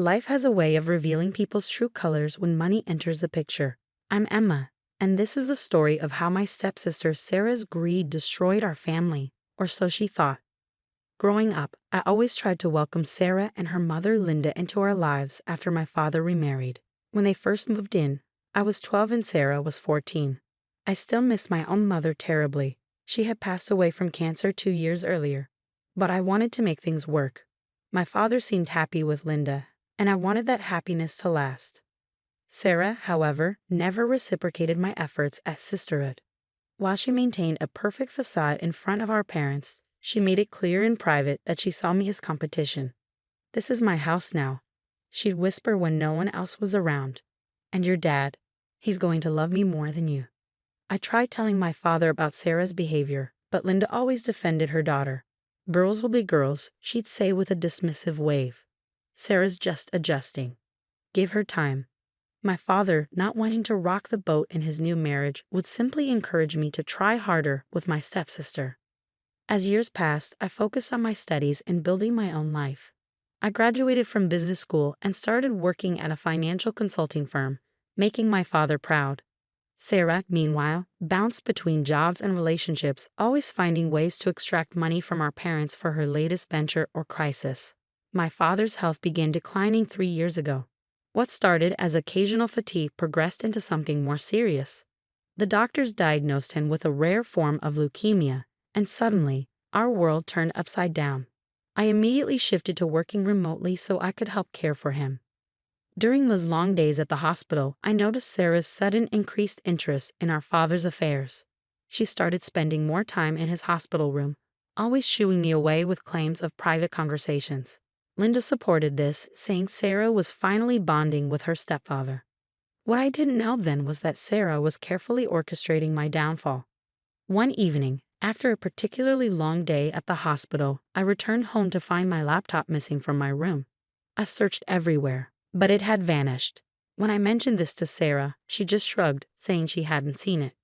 Life has a way of revealing people's true colors when money enters the picture. I'm Emma, and this is the story of how my stepsister Sarah's greed destroyed our family, or so she thought. Growing up, I always tried to welcome Sarah and her mother Linda into our lives after my father remarried. When they first moved in, I was 12 and Sarah was 14. I still miss my own mother terribly. She had passed away from cancer 2 years earlier. But I wanted to make things work. My father seemed happy with Linda, and I wanted that happiness to last. Sarah, however, never reciprocated my efforts at sisterhood. While she maintained a perfect facade in front of our parents, she made it clear in private that she saw me as competition. "This is my house now," she'd whisper when no one else was around. "And your dad, he's going to love me more than you." I tried telling my father about Sarah's behavior, but Linda always defended her daughter. "Girls will be girls," she'd say with a dismissive wave. "Sarah's just adjusting. Give her time." My father, not wanting to rock the boat in his new marriage, would simply encourage me to try harder with my stepsister. As years passed, I focused on my studies and building my own life. I graduated from business school and started working at a financial consulting firm, making my father proud. Sarah, meanwhile, bounced between jobs and relationships, always finding ways to extract money from our parents for her latest venture or crisis. My father's health began declining 3 years ago. What started as occasional fatigue progressed into something more serious. The doctors diagnosed him with a rare form of leukemia, and suddenly, our world turned upside down. I immediately shifted to working remotely so I could help care for him. During those long days at the hospital, I noticed Sarah's sudden increased interest in our father's affairs. She started spending more time in his hospital room, always shooing me away with claims of private conversations. Linda supported this, saying Sarah was finally bonding with her stepfather. What I didn't know then was that Sarah was carefully orchestrating my downfall. One evening, after a particularly long day at the hospital, I returned home to find my laptop missing from my room. I searched everywhere, but it had vanished. When I mentioned this to Sarah, she just shrugged, saying she hadn't seen it.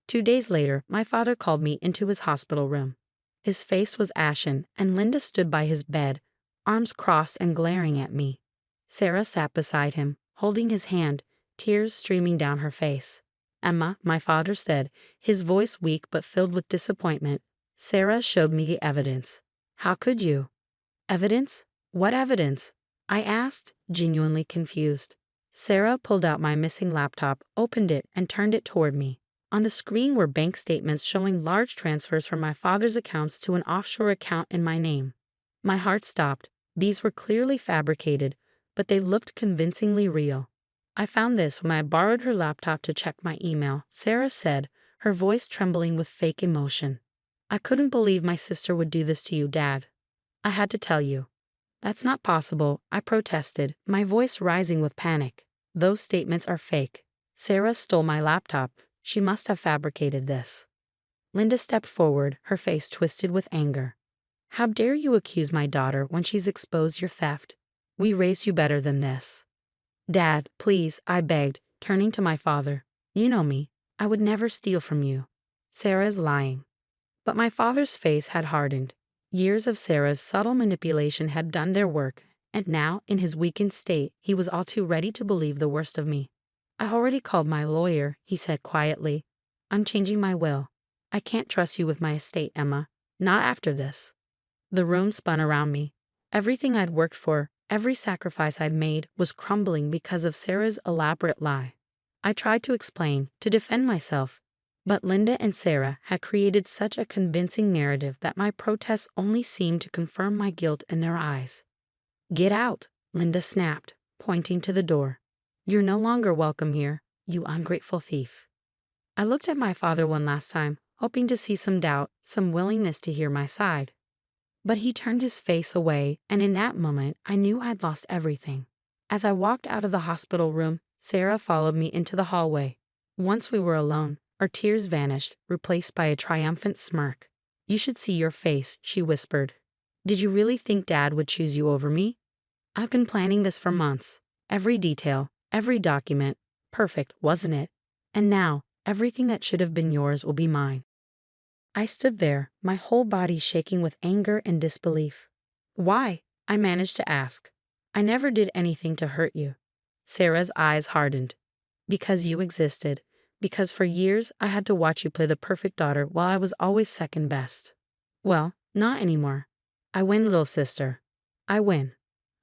2 days later, my father called me into his hospital room. His face was ashen, and Linda stood by his bed, arms crossed and glaring at me. Sarah sat beside him, holding his hand, tears streaming down her face. "Emma," my father said, his voice weak but filled with disappointment, "Sarah showed me the evidence." "How could you?" "Evidence? What evidence?" I asked, genuinely confused. Sarah pulled out my missing laptop, opened it, and turned it toward me. On the screen were bank statements showing large transfers from my father's accounts to an offshore account in my name. My heart stopped. These were clearly fabricated, but they looked convincingly real. "I found this when I borrowed her laptop to check my email," Sarah said, her voice trembling with fake emotion. "I couldn't believe my sister would do this to you, Dad. I had to tell you." "That's not possible," I protested, my voice rising with panic. "Those statements are fake. Sarah stole my laptop. She must have fabricated this." Linda stepped forward, her face twisted with anger. "How dare you accuse my daughter when she's exposed your theft? We raised you better than this." "Dad, please," I begged, turning to my father. "You know me. I would never steal from you." "Sarah is lying." But my father's face had hardened. Years of Sarah's subtle manipulation had done their work, and now, in his weakened state, he was all too ready to believe the worst of me. "I already called my lawyer," he said quietly. "I'm changing my will. I can't trust you with my estate, Emma. Not after this." The room spun around me. Everything I'd worked for, every sacrifice I'd made, was crumbling because of Sarah's elaborate lie. I tried to explain, to defend myself, but Linda and Sarah had created such a convincing narrative that my protests only seemed to confirm my guilt in their eyes. "Get out," Linda snapped, pointing to the door. "You're no longer welcome here, you ungrateful thief." I looked at my father one last time, hoping to see some doubt, some willingness to hear my side. But he turned his face away, and in that moment, I knew I'd lost everything. As I walked out of the hospital room, Sarah followed me into the hallway. Once we were alone, our tears vanished, replaced by a triumphant smirk. "You should see your face," she whispered. "Did you really think Dad would choose you over me? I've been planning this for months. Every detail, every document. Perfect, wasn't it? And now, everything that should have been yours will be mine." I stood there, my whole body shaking with anger and disbelief. "Why?" I managed to ask. I never did anything to hurt you. Sarah's eyes hardened. Because you existed. Because for years I had to watch you play the perfect daughter while I was always second best. Well, not anymore. I win, little sister. I win.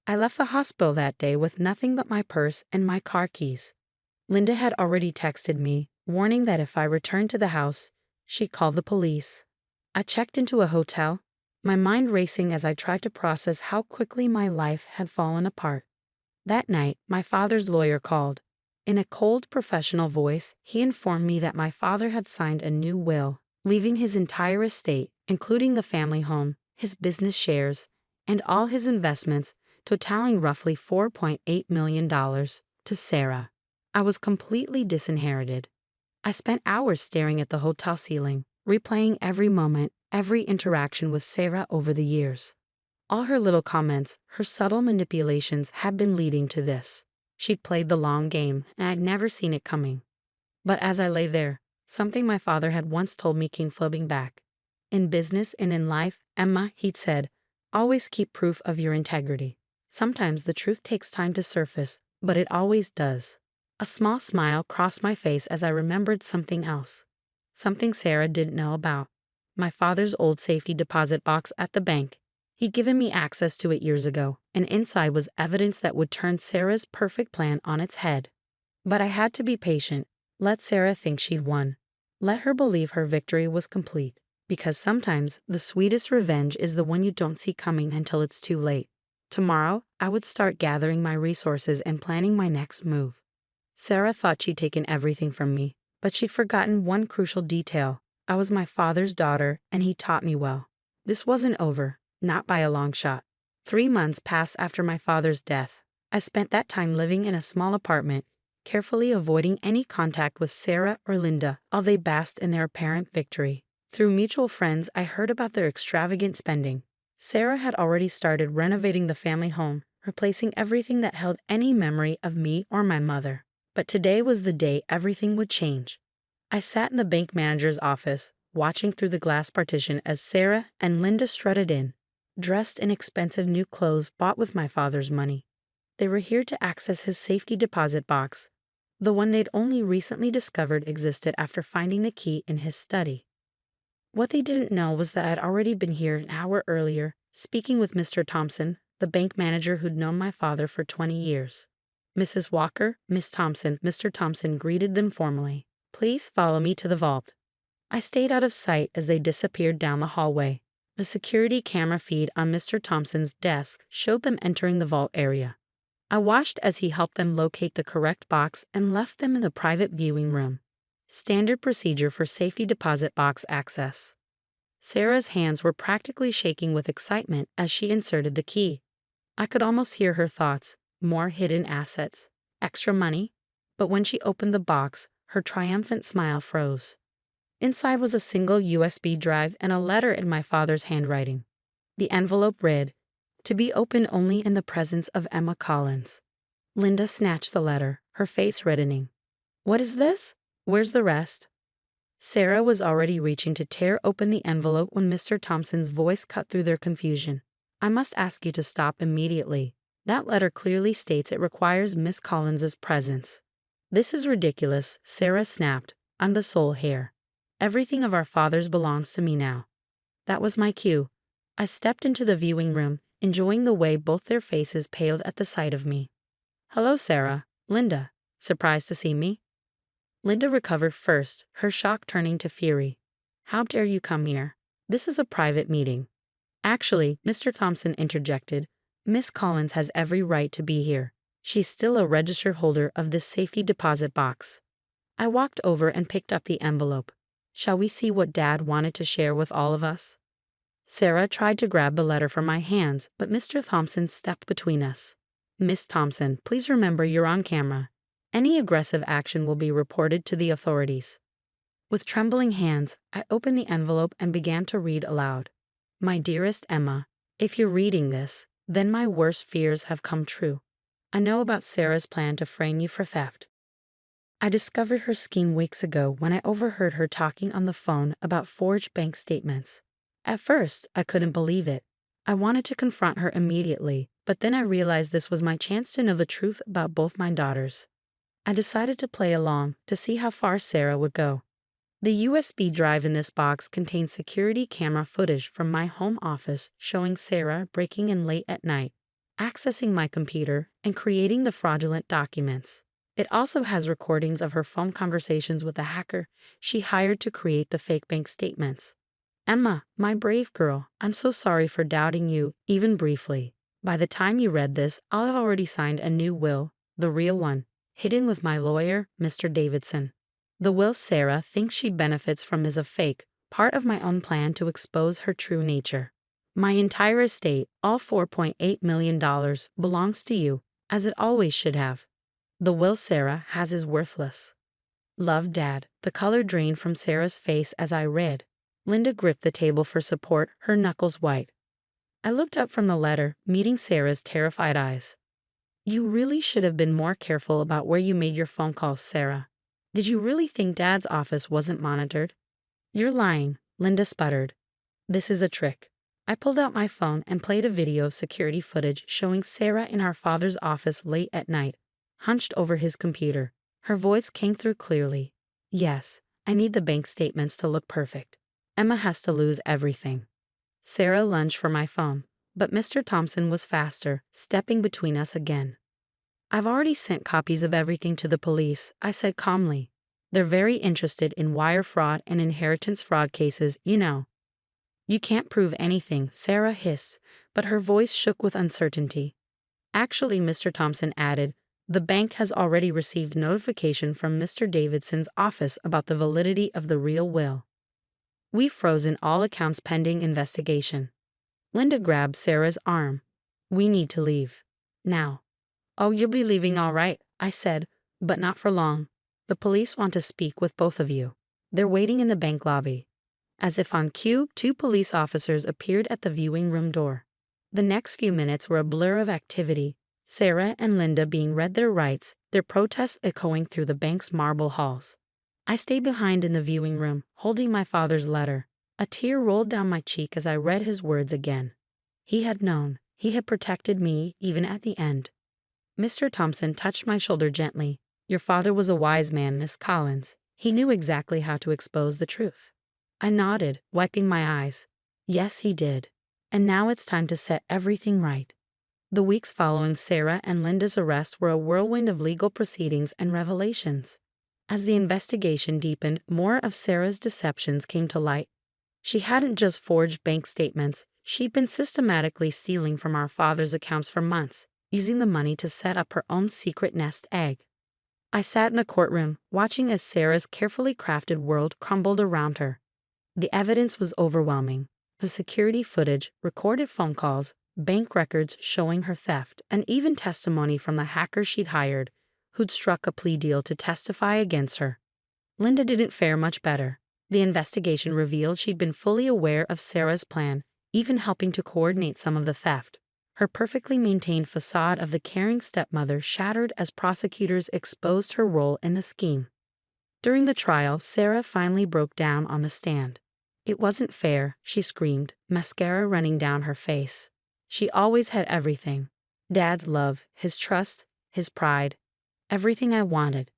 I left the hospital that day with nothing but my purse and my car keys. Linda had already texted me, warning that if I returned to the house, she'd call the police. I checked into a hotel, my mind racing as I tried to process how quickly my life had fallen apart. That night, my father's lawyer called. In a cold, professional voice, he informed me that my father had signed a new will, leaving his entire estate, including the family home, his business shares, and all his investments, totaling roughly $4.8 million, to Sarah. I was completely disinherited. I spent hours staring at the hotel ceiling, replaying every moment, every interaction with Sarah over the years. All her little comments, her subtle manipulations had been leading to this. She'd played the long game, and I'd never seen it coming. But as I lay there, something my father had once told me came floating back. In business and in life, Emma, he'd said, always keep proof of your integrity. Sometimes the truth takes time to surface, but it always does. A small smile crossed my face as I remembered something else. Something Sarah didn't know about. My father's old safety deposit box at the bank. He'd given me access to it years ago, and inside was evidence that would turn Sarah's perfect plan on its head. But I had to be patient. Let Sarah think she'd won. Let her believe her victory was complete. Because sometimes the sweetest revenge is the one you don't see coming until it's too late. Tomorrow, I would start gathering my resources and planning my next move. Sarah thought she'd taken everything from me, but she'd forgotten one crucial detail. I was my father's daughter, and he taught me well. This wasn't over. Not by a long shot. 3 months passed after my father's death. I spent that time living in a small apartment, carefully avoiding any contact with Sarah or Linda, while they basked in their apparent victory. Through mutual friends, I heard about their extravagant spending. Sarah had already started renovating the family home, replacing everything that held any memory of me or my mother. But today was the day everything would change. I sat in the bank manager's office, watching through the glass partition as Sarah and Linda strutted in, dressed in expensive new clothes bought with my father's money. They were here to access his safety deposit box, the one they'd only recently discovered existed after finding the key in his study. What they didn't know was that I'd already been here an hour earlier, speaking with Mr. Thompson, the bank manager who'd known my father for 20 years. Mrs. Walker, Miss Thompson, Mr. Thompson greeted them formally. Please follow me to the vault. I stayed out of sight as they disappeared down the hallway. The security camera feed on Mr. Thompson's desk showed them entering the vault area. I watched as he helped them locate the correct box and left them in the private viewing room. Standard procedure for safety deposit box access. Sarah's hands were practically shaking with excitement as she inserted the key. I could almost hear her thoughts. More hidden assets. Extra money. But when she opened the box, her triumphant smile froze. Inside was a single USB drive and a letter in my father's handwriting. The envelope read, "To be opened only in the presence of Emma Collins." Linda snatched the letter, her face reddening. What is this? Where's the rest? Sarah was already reaching to tear open the envelope when Mr. Thompson's voice cut through their confusion. I must ask you to stop immediately. That letter clearly states it requires Miss Collins's presence. This is ridiculous, Sarah snapped. I'm the sole heir. Everything of our fathers belongs to me now. That was my cue. I stepped into the viewing room, enjoying the way both their faces paled at the sight of me. Hello, Sarah. Linda. Surprised to see me? Linda recovered first, her shock turning to fury. How dare you come here? This is a private meeting. Actually, Mr. Thompson interjected, Miss Collins has every right to be here. She's still a registered holder of this safety deposit box. I walked over and picked up the envelope. Shall we see what Dad wanted to share with all of us? Sarah tried to grab the letter from my hands, but Mr. Thompson stepped between us. Miss Thompson, please remember you're on camera. Any aggressive action will be reported to the authorities. With trembling hands, I opened the envelope and began to read aloud. My dearest Emma, if you're reading this, then my worst fears have come true. I know about Sarah's plan to frame you for theft. I discovered her scheme weeks ago when I overheard her talking on the phone about forged bank statements. At first, I couldn't believe it. I wanted to confront her immediately, But then I realized this was my chance to know the truth about both my daughters. I decided to play along to see how far Sarah would go. The USB drive in this box contains security camera footage from my home office showing Sarah breaking in late at night, accessing my computer, and creating the fraudulent documents. It also has recordings of her phone conversations with a hacker she hired to create the fake bank statements. Emma, my brave girl, I'm so sorry for doubting you, even briefly. By the time you read this, I'll have already signed a new will, the real one, hidden with my lawyer, Mr. Davidson. The will Sarah thinks she benefits from is a fake, part of my own plan to expose her true nature. My entire estate, all $4.8 million, belongs to you, as it always should have. The will Sarah has is worthless. Love, Dad. The color drained from Sarah's face as I read. Linda gripped the table for support, her knuckles white. I looked up from the letter, meeting Sarah's terrified eyes. You really should have been more careful about where you made your phone calls, Sarah. Did you really think Dad's office wasn't monitored? You're lying, Linda sputtered. This is a trick. I pulled out my phone and played a video of security footage showing Sarah in our father's office late at night, hunched over his computer. Her voice came through clearly. Yes, I need the bank statements to look perfect. Emma has to lose everything. Sarah lunged for my phone, but Mr. Thompson was faster, stepping between us again. I've already sent copies of everything to the police, I said calmly. They're very interested in wire fraud and inheritance fraud cases, you know. You can't prove anything, Sarah hissed, but her voice shook with uncertainty. Actually, Mr. Thompson added, the bank has already received notification from Mr. Davidson's office about the validity of the real will. We've frozen all accounts pending investigation. Linda grabbed Sarah's arm. We need to leave. Now. Oh, you'll be leaving all right, I said, but not for long. The police want to speak with both of you. They're waiting in the bank lobby. As if on cue, 2 police officers appeared at the viewing room door. The next few minutes were a blur of activity, Sarah and Linda being read their rights, their protests echoing through the bank's marble halls. I stayed behind in the viewing room, holding my father's letter. A tear rolled down my cheek as I read his words again. He had known. He had protected me, even at the end. Mr. Thompson touched my shoulder gently. Your father was a wise man, Miss Collins. He knew exactly how to expose the truth. I nodded, wiping my eyes. Yes, he did. And now it's time to set everything right. The weeks following Sarah and Linda's arrest were a whirlwind of legal proceedings and revelations. As the investigation deepened, more of Sarah's deceptions came to light. She hadn't just forged bank statements, she'd been systematically stealing from our father's accounts for months, using the money to set up her own secret nest egg. I sat in the courtroom, watching as Sarah's carefully crafted world crumbled around her. The evidence was overwhelming. The security footage, recorded phone calls, bank records showing her theft, and even testimony from the hacker she'd hired, who'd struck a plea deal to testify against her. Linda didn't fare much better. The investigation revealed she'd been fully aware of Sarah's plan, even helping to coordinate some of the theft. Her perfectly maintained facade of the caring stepmother shattered as prosecutors exposed her role in the scheme. During the trial, Sarah finally broke down on the stand. It wasn't fair, she screamed, mascara running down her face. She always had everything. Dad's love, his trust, his pride. Everything I wanted.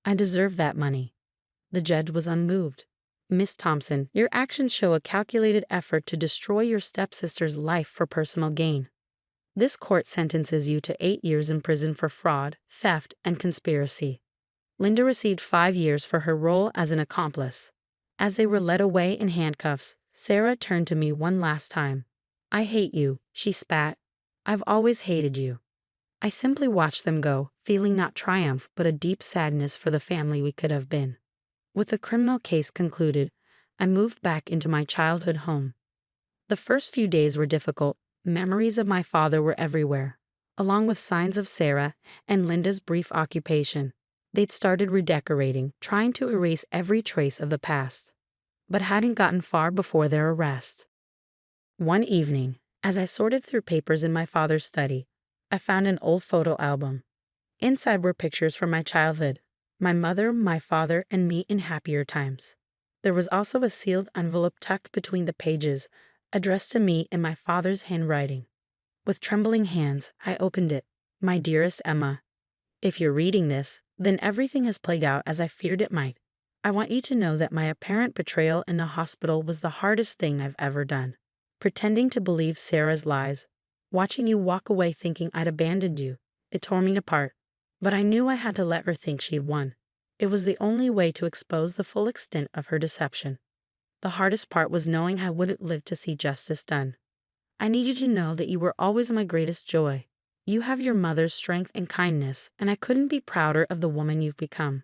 I deserved that money. The judge was unmoved. Miss Thompson, your actions show a calculated effort to destroy your stepsister's life for personal gain. This court sentences you to 8 years in prison for fraud, theft, and conspiracy. Linda received 5 years for her role as an accomplice. As they were led away in handcuffs, Sarah turned to me one last time. I hate you, she spat. I've always hated you. I simply watched them go, feeling not triumph but a deep sadness for the family we could have been. With the criminal case concluded, I moved back into my childhood home. The first few days were difficult. Memories of my father were everywhere, along with signs of Sarah and Linda's brief occupation. They'd started redecorating, trying to erase every trace of the past, but hadn't gotten far before their arrest. One evening, as I sorted through papers in my father's study, I found an old photo album. Inside were pictures from my childhood, my mother, my father, and me in happier times. There was also a sealed envelope tucked between the pages, addressed to me in my father's handwriting. With trembling hands, I opened it. My dearest Emma, if you're reading this, then everything has played out as I feared it might. I want you to know that my apparent betrayal in the hospital was the hardest thing I've ever done. Pretending to believe Sarah's lies, watching you walk away thinking I'd abandoned you, it tore me apart. But I knew I had to let her think she'd won. It was the only way to expose the full extent of her deception. The hardest part was knowing I wouldn't live to see justice done. I need you to know that you were always my greatest joy. You have your mother's strength and kindness, and I couldn't be prouder of the woman you've become.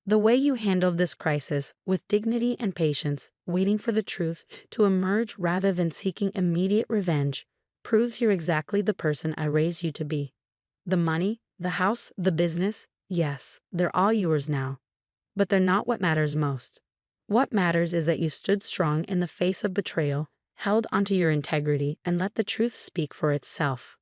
The way you handled this crisis, with dignity and patience, waiting for the truth to emerge rather than seeking immediate revenge, proves you're exactly the person I raised you to be. The money, the house, the business, yes, they're all yours now. But they're not what matters most. What matters is that you stood strong in the face of betrayal, held onto your integrity, and let the truth speak for itself.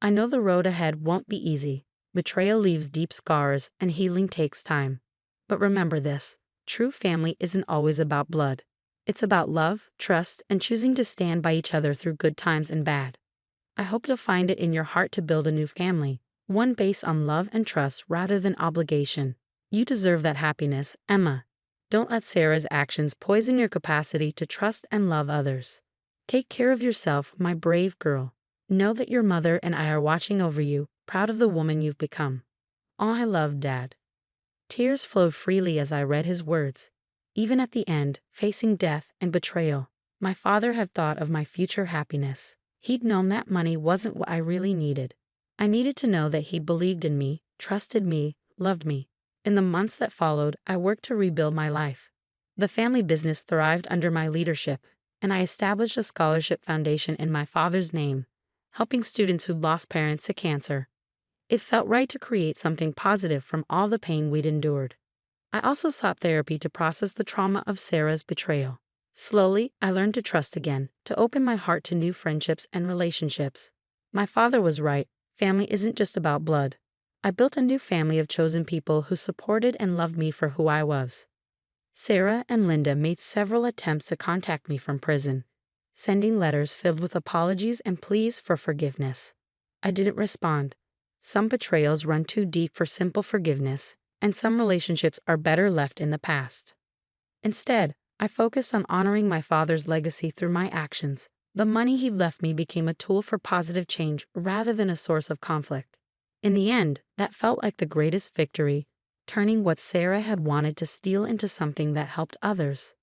I know the road ahead won't be easy. Betrayal leaves deep scars, and healing takes time. But remember this, true family isn't always about blood. It's about love, trust, and choosing to stand by each other through good times and bad. I hope you'll find it in your heart to build a new family, one based on love and trust rather than obligation. You deserve that happiness, Emma. Don't let Sarah's actions poison your capacity to trust and love others. Take care of yourself, my brave girl. Know that your mother and I are watching over you, proud of the woman you've become. All I love, Dad. Tears flowed freely as I read his words. Even at the end, facing death and betrayal, my father had thought of my future happiness. He'd known that money wasn't what I really needed. I needed to know that he believed in me, trusted me, loved me. In the months that followed, I worked to rebuild my life. The family business thrived under my leadership, and I established a scholarship foundation in my father's name, helping students who'd lost parents to cancer. It felt right to create something positive from all the pain we'd endured. I also sought therapy to process the trauma of Sarah's betrayal. Slowly, I learned to trust again, to open my heart to new friendships and relationships. My father was right, family isn't just about blood. I built a new family of chosen people who supported and loved me for who I was. Sarah and Linda made several attempts to contact me from prison, sending letters filled with apologies and pleas for forgiveness. I didn't respond. Some betrayals run too deep for simple forgiveness, and some relationships are better left in the past. Instead, I focused on honoring my father's legacy through my actions. The money he left me became a tool for positive change rather than a source of conflict. In the end, that felt like the greatest victory, turning what Sarah had wanted to steal into something that helped others.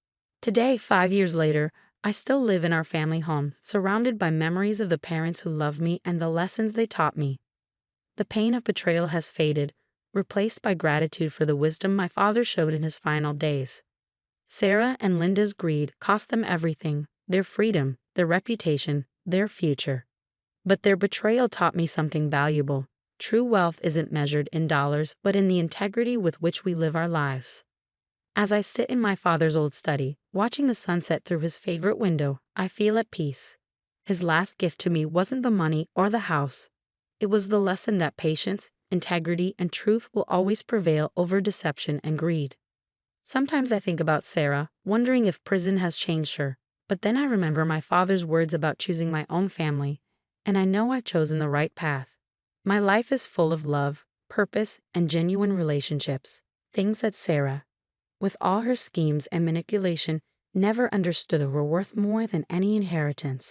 Today, 5 years later, I still live in our family home, surrounded by memories of the parents who loved me and the lessons they taught me. The pain of betrayal has faded, replaced by gratitude for the wisdom my father showed in his final days. Sarah and Linda's greed cost them everything, their freedom, their reputation, their future. But their betrayal taught me something valuable. True wealth isn't measured in dollars, but in the integrity with which we live our lives. As I sit in my father's old study, watching the sunset through his favorite window, I feel at peace. His last gift to me wasn't the money or the house. It was the lesson that patience, integrity, and truth will always prevail over deception and greed. Sometimes I think about Sarah, wondering if prison has changed her, but then I remember my father's words about choosing my own family, and I know I've chosen the right path. My life is full of love, purpose, and genuine relationships, things that Sarah, with all her schemes and manipulation, never understood were worth more than any inheritance.